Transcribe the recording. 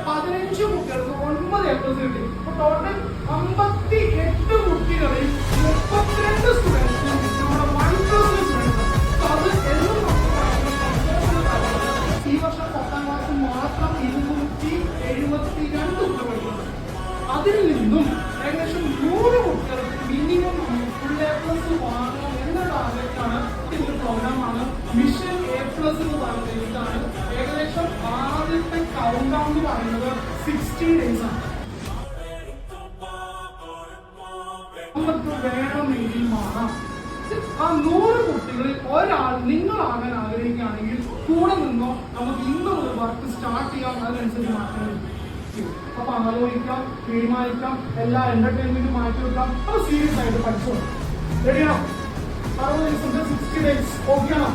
15 കുട്ടികൾക്ക് 9 A+ കിട്ടി. Total 58 കുട്ടികളിൽ 32 സ്റ്റുഡൻസ് നമ്മുടെ 1+ സ്റ്റുഡൻസ്. അത് എന്നും ഈ വർഷം 10ാം ക്ലാസ് മാത്രം 272 കുട്ടികൾ പഠിക്കുന്നത്. അതിൽ നിന്നും ഏകദേശം 100 കുട്ടികൾക്ക് മിനിമം ഫുൾ A+ വാങ്ങണം എന്ന ടാർഗറ്റാണ് ഇതിന്റെ പ്രോഗ്രാമാണ്. മിഷൻ A+ എന്ന് പറയുന്നത് ഇതാണ്. ഏകദേശം ആദ്യത്തെ കൗണ്ട് ഡൗൺ എന്ന് പറയുന്നത് 60 days ആണ്. നമുക്ക് വേണമെങ്കിൽ മാറാം. ആ 100 കുട്ടികളിൽ ഒരാൾ നിങ്ങളാകാൻ ആഗ്രഹിക്കുകയാണെങ്കിൽ കൂടെ നിന്നോ, നമുക്ക് ഇന്ന് ഒരു വർക്ക് സ്റ്റാർട്ട് ചെയ്യാം. അതിനനുസരിച്ച് മാറ്റം. അപ്പൊ ആലോചിക്കാം, തീരുമാനിക്കാം, എല്ലാ എന്റർടൈൻമെന്റും മാറ്റി വെക്കാം. അത് സീരിയസ് ആയിട്ട് പഠിച്ചോ. റെഡിയാണോ? 60 ദിവസത്തെ 60 days ഓക്കെയാണോ?